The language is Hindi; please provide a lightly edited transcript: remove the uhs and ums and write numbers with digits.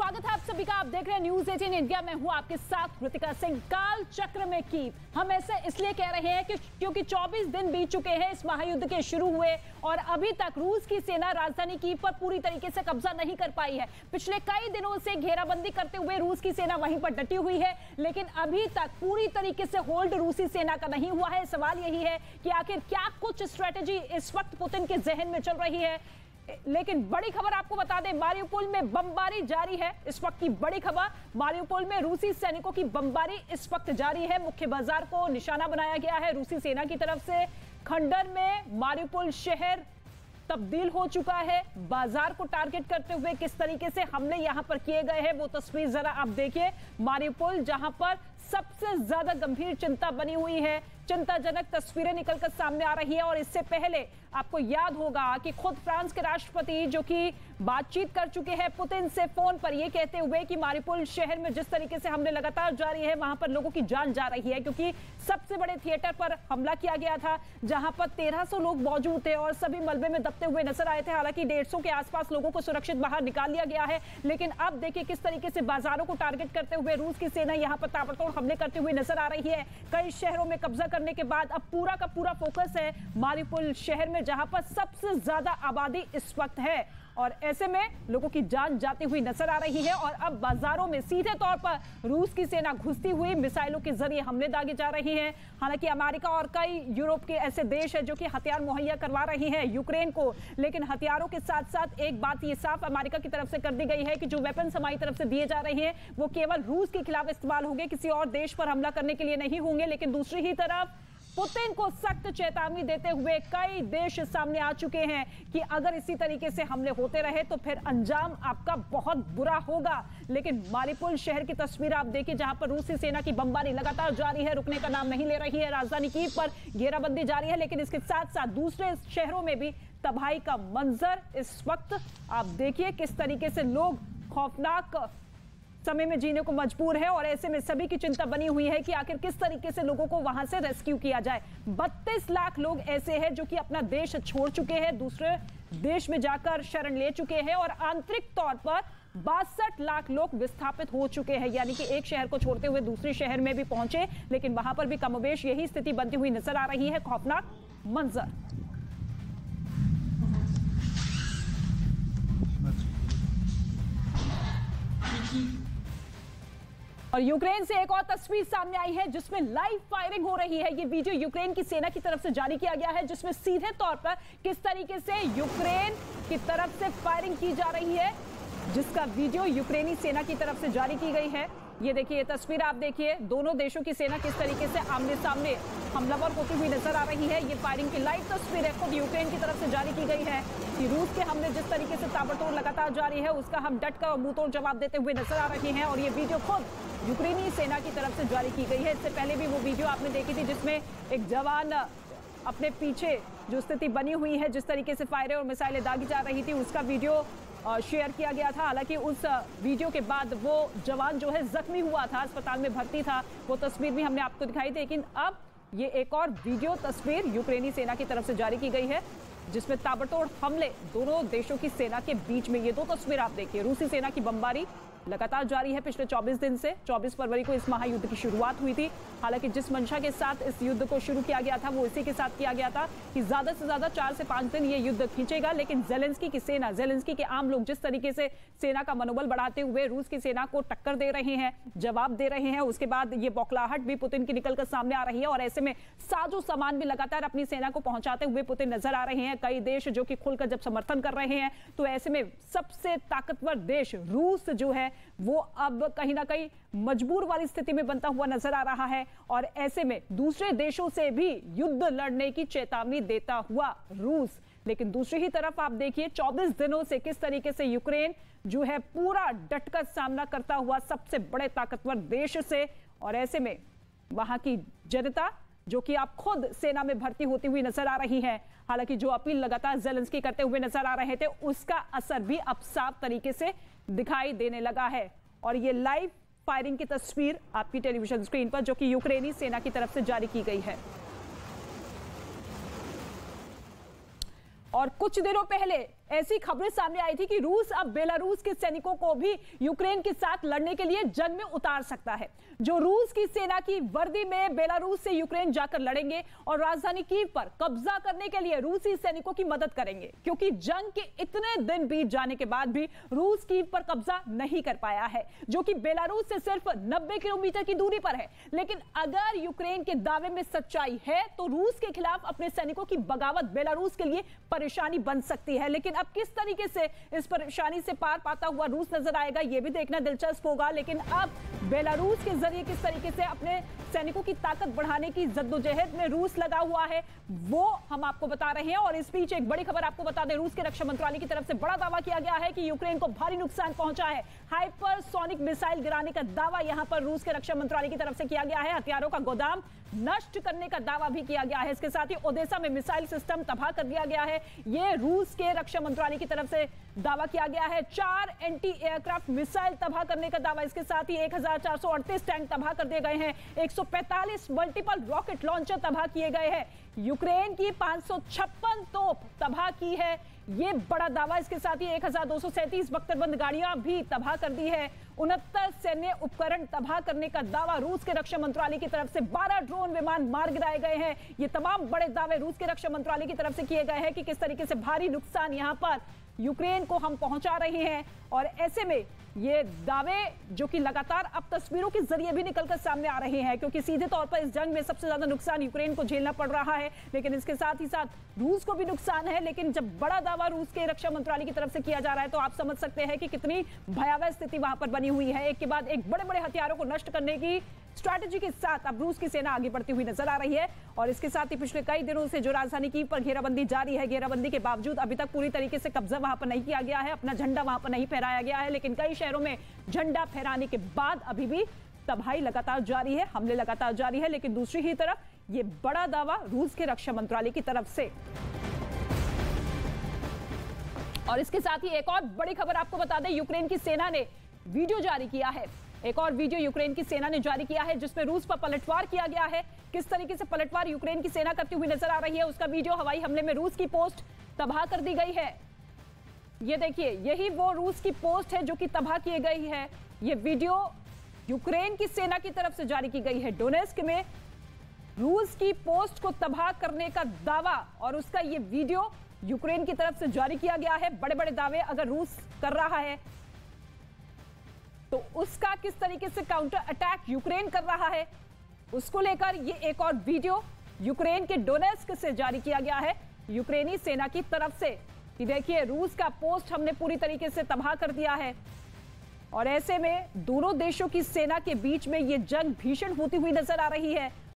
स्वागत है आप सभी का। आप देख रहे हैं न्यूज़ 18 इंडिया। मैं हूं आपके साथ कृतिका सिंह। काल चक्र में कीव हम ऐसे इसलिए कह रहे हैं क्योंकि 24 दिन बीत चुके हैं इस महायुद्ध के शुरू हुए और अभी तक रूस की सेना राजधानी कीव पर पूरी तरीके से कब्जा नहीं कर पाई है। पिछले कई दिनों से घेराबंदी करते हुए रूस की सेना वहीं पर डटी हुई है, लेकिन अभी तक पूरी तरीके से होल्ड रूसी सेना का नहीं हुआ है। सवाल यही है कि आखिर क्या कुछ स्ट्रेटेजी इस वक्त पुतिन के जहन में चल रही है। लेकिन बड़ी खबर आपको बता दें, मारिउपोल में बमबारी जारी है। इस वक्त की बड़ी खबर, मारिउपोल में रूसी सैनिकों की बमबारी इस वक्त जारी है। मुख्य बाजार को निशाना बनाया गया है रूसी सेना की तरफ से। खंडर में मारिउपोल शहर तब्दील हो चुका है। बाजार को टारगेट करते हुए किस तरीके से हमले यहां पर किए गए हैं वो तस्वीर जरा आप देखिए। मारिउपोल जहां पर सबसे ज्यादा गंभीर चिंता बनी हुई है, चिंताजनक तस्वीरें निकलकर सामने आ रही है। और इससे पहले आपको याद होगा कि खुद फ्रांस के राष्ट्रपति जो कि बातचीत कर चुके हैं पुतिन से फोन पर, यह कहते हुए कि मारिउपोल शहर में जिस तरीके से हमले लगातार जारी है वहां पर लोगों की जान जा रही है, क्योंकि सबसे बड़े थिएटर पर हमला किया गया था जहां पर 1300 लोग मौजूद थे और सभी मलबे में दबते हुए नजर आए थे। हालांकि 150 के आसपास लोगों को सुरक्षित बाहर निकाल लिया गया है, लेकिन अब देखिए किस तरीके से बाजारों को टारगेट करते हुए रूस की सेना यहां पर ताबड़तोड़ हमले करते हुए नजर आ रही है। कई शहरों में कब्जा करने के बाद अब पूरा का पूरा फोकस है मारिउपोल शहर में, जहां पर सबसे ज्यादा आबादी इस वक्त है और ऐसे में लोगों की जान जाती हुई नजर आ रही है। और अब बाजारों में सीधे तौर पर रूस की सेना घुसती हुई मिसाइलों के जरिए हमले दागे जा रही है। हालांकि अमेरिका और कई यूरोप के ऐसे देश हैं जो कि हथियार मुहैया करवा रही हैं यूक्रेन को, लेकिन हथियारों के साथ साथ एक बात ये साफ अमेरिका की तरफ से कर दी गई है कि जो वेपन्स हमारी तरफ से दिए जा रहे हैं वो केवल रूस के खिलाफ इस्तेमाल होंगे, किसी और देश पर हमला करने के लिए नहीं होंगे। लेकिन दूसरी ही तरफ पुतिन को सख्त चेतावनी देते हुए कई देश सामने आ चुके हैं कि अगर इसी तरीके से हमले होते रहे तो फिर अंजाम आपका बहुत बुरा होगा। लेकिन मारिउपोल शहर की तस्वीर आप देखिए जहां पर रूसी सेना की बमबारी लगातार जारी है, रुकने का नाम नहीं ले रही है। राजधानी कीव पर घेराबंदी जारी है, लेकिन इसके साथ साथ दूसरे शहरों में भी तबाही का मंजर इस वक्त आप देखिए। किस तरीके से लोग खौफनाक समय में जीने को मजबूर है और ऐसे में सभी की चिंता बनी हुई है कि आखिर किस तरीके से लोगों को वहां से रेस्क्यू किया जाए। 32 लाख लोग ऐसे हैं जो कि अपना देश छोड़ चुके हैं, दूसरे देश में जाकर शरण ले चुके हैं और आंतरिक तौर पर 62 लाख लोग विस्थापित हो चुके हैं, यानी कि एक शहर को छोड़ते हुए दूसरे शहर में भी पहुंचे, लेकिन वहां पर भी कमोबेश यही स्थिति बनती हुई नजर आ रही है। खौफनाक मंजर। और यूक्रेन से एक और तस्वीर सामने आई है जिसमें लाइव फायरिंग हो रही है। ये वीडियो यूक्रेन की सेना की तरफ से जारी किया गया है, जिसमें सीधे तौर पर किस तरीके से यूक्रेन की तरफ से फायरिंग की जा रही है, जिसका वीडियो यूक्रेनी सेना की तरफ से जारी की गई है। ये देखिए, ये तस्वीर आप देखिए, दोनों देशों की सेना किस तरीके से आमने सामने हमलावर होती हुई नजर आ रही है। ये फायरिंग की लाइव तस्वीर है, खुद यूक्रेन की तरफ से जारी की गई है कि रूस के हमले जिस तरीके से ताबड़तोड़ लगातार जारी है उसका हम डट कर मुंहतोड़ जवाब देते हुए नजर आ रहे हैं। और ये वीडियो खुद यूक्रेनी सेना की तरफ से जारी की गई है। इससे पहले भी वो वीडियो आपने देखी थी जिसमें एक जवान अपने पीछे जो स्थिति बनी हुई है, जिस तरीके से फायरें और मिसाइलें दागी जा रही थी, उसका वीडियो शेयर किया गया था। हालांकि उस वीडियो के बाद वो जवान जो है जख्मी हुआ था, अस्पताल में भर्ती था, वो तस्वीर भी हमने आपको दिखाई थी। लेकिन अब ये एक और वीडियो तस्वीर यूक्रेनी सेना की तरफ से जारी की गई है जिसमें ताबड़तोड़ हमले दोनों देशों की सेना के बीच में। ये दो तस्वीर आप देखिए, रूसी सेना की बमबारी लगातार जारी है पिछले 24 दिन से। 24 फरवरी को इस महायुद्ध की शुरुआत हुई थी। हालांकि जिस मंशा के साथ इस युद्ध को शुरू किया गया था वो इसी के साथ किया गया था कि ज्यादा से ज्यादा 4 से 5 दिन ये युद्ध खींचेगा। लेकिन जेलेंस्की की सेना, जेलेंस्की के आम लोग जिस तरीके से सेना का मनोबल बढ़ाते हुए रूस की सेना को टक्कर दे रहे हैं, जवाब दे रहे हैं, उसके बाद ये बौखलाहट भी पुतिन की निकलकर सामने आ रही है। और ऐसे में साजो सामान भी लगातार अपनी सेना को पहुंचाते हुए पुतिन नजर आ रहे हैं। कई देश जो कि खुलकर जब समर्थन कर रहे हैं, तो ऐसे में सबसे ताकतवर देश रूस जो है वो अब कहीं ना कहीं मजबूर वाली स्थिति में बनता हुआ नजर आ रहा है। और ऐसे में दूसरे देशों से भी युद्ध लड़ने की चेतावनी देता हुआ रूस। लेकिन दूसरी ही तरफ आप देखिए 24 दिनों से किस तरीके से यूक्रेन जो है पूरा डटकर सामना करता हुआ सबसे बड़े ताकतवर देश से। और ऐसे में वहां की जनता जो कि आप खुद सेना में भर्ती होती हुई नजर आ रही है। हालांकि जो अपील लगातार जेलेंस्की करते हुए नजर आ रहे थे उसका असर भी अब साफ तरीके से दिखाई देने लगा है। और ये लाइव फायरिंग की तस्वीर आपकी टेलीविजन स्क्रीन पर जो कि यूक्रेनी सेना की तरफ से जारी की गई है। और कुछ दिनों पहले ऐसी खबरें सामने आई थी कि रूस अब बेलारूस के सैनिकों को भी यूक्रेन के साथ लड़ने के लिए जंग में उतार सकता है। जो रूस की सेना की वर्दी में बेलारूस से यूक्रेन जाकर लड़ेंगे और राजधानी कीव पर कब्जा करने के लिए रूसी सैनिकों की मदद करेंगे, क्योंकि जंग के इतने दिन बीत जाने के बाद भी रूस कीव पर कब्जा नहीं कर पाया है, जो कि बेलारूस से सिर्फ 90 किलोमीटर की दूरी पर है। लेकिन अगर यूक्रेन के दावे में सच्चाई है तो रूस के खिलाफ अपने सैनिकों की बगावत बेलारूस के लिए परेशानी बन सकती है। लेकिन अब किस तरीके से इस परेशानी से पार पाता हुआ रूस नजर आएगा, यह भी देखना दिलचस्प होगा। लेकिन अब बेलारूस के जरिए किस तरीके से अपने सैनिकों की ताकत बढ़ाने की जद्दोजहद में रूस लगा हुआ है, वो हम आपको बता रहे हैं। और इस बीच एक बड़ी खबर आपको बता दें, रूस के रक्षा मंत्रालय की तरफ से बड़ा दावा किया गया है कि यूक्रेन को भारी नुकसान पहुंचा है। हाइपरसोनिक मिसाइल गिराने का दावा यहां पर रूस के रक्षा मंत्रालय की तरफ से किया गया है। हथियारों का गोदाम नष्ट करने का दावा भी किया गया है। इसके साथ ही ओदेसा में मिसाइल सिस्टम तबाह कर दिया गया है, यह रूस के रक्षा मंत्रालय की तरफ से दावा किया गया है। 4 एंटी एयरक्राफ्ट मिसाइल तबाह करने का दावा, इसके साथ ही 1438 टैंक तबाह कर दिए गए हैं, 145 मल्टीपल रॉकेट लॉन्चर तबाह किए गए हैं, यूक्रेन की 556 तोप तबाह की है, ये बड़ा दावा। इसके साथ ही 1237 बख्तरबंद गाड़ियां भी तबाह कर दी है, 69 सैन्य उपकरण तबाह करने का दावा रूस के रक्षा मंत्रालय की तरफ से, 12 ड्रोन विमान मार गिराए गए हैं। ये तमाम बड़े दावे रूस के रक्षा मंत्रालय की तरफ से किए गए हैं कि किस तरीके से भारी नुकसान यहां पर यूक्रेन को हम पहुंचा रहे हैं। और ऐसे में ये दावे जो कि लगातार अब तस्वीरों के जरिए भी निकलकर सामने आ रहे हैं, क्योंकि सीधे तौर पर इस जंग में सबसे ज्यादा नुकसान यूक्रेन को झेलना पड़ रहा है, लेकिन इसके साथ ही साथ रूस को भी नुकसान है। लेकिन जब बड़ा दावा रूस के रक्षा मंत्रालय की तरफ से किया जा रहा है तो आप समझ सकते हैं कि कितनी भयावह स्थिति वहां पर बनी हुई है। एक के बाद एक बड़े बड़े हथियारों को नष्ट करने की स्ट्रैटेजी के साथ अब रूस की सेना आगे बढ़ती हुई नजर आ रही है। और इसके साथ ही पिछले कई दिनों से जो राजधानी कीव पर घेराबंदी जारी है, घेराबंदी के बावजूद अभी तक पूरी तरीके से कब्जा वहां पर नहीं किया गया है, अपना झंडा वहां पर नहीं फहराया गया है। लेकिन कई शहरों में झंडा फहराने के बाद अभी भी तबाही लगातार जारी है, हमले लगातार जारी है। लेकिन दूसरी ही तरफ ये बड़ा दावा रूस के रक्षा मंत्रालय की तरफ से। और इसके साथ ही एक और बड़ी खबर आपको बता दें, यूक्रेन की सेना ने वीडियो जारी किया है, एक और वीडियो यूक्रेन की सेना ने जारी किया है जिसमें रूस पर पलटवार किया गया है। किस तरीके से पलटवार यूक्रेन की सेना करती हुई नजर आ रही है, उसका वीडियो। हवाई हमले में रूस की पोस्ट तबाह कर दी गई है, ये देखिए, यही वो रूस की पोस्ट है जो कि तबाह की गई है। ये वीडियो यूक्रेन की सेना की तरफ से जारी की गई है। डोनेस्क में रूस की पोस्ट को तबाह करने का दावा और उसका ये वीडियो यूक्रेन की तरफ से जारी किया गया है। बड़े बड़े दावे अगर रूस कर रहा है तो उसका किस तरीके से काउंटर अटैक यूक्रेन कर रहा है, उसको लेकर ये एक और वीडियो यूक्रेन के डोनेस्क से जारी किया गया है यूक्रेनी सेना की तरफ से कि देखिए, रूस का पोस्ट हमने पूरी तरीके से तबाह कर दिया है। और ऐसे में दोनों देशों की सेना के बीच में ये जंग भीषण होती हुई नजर आ रही है।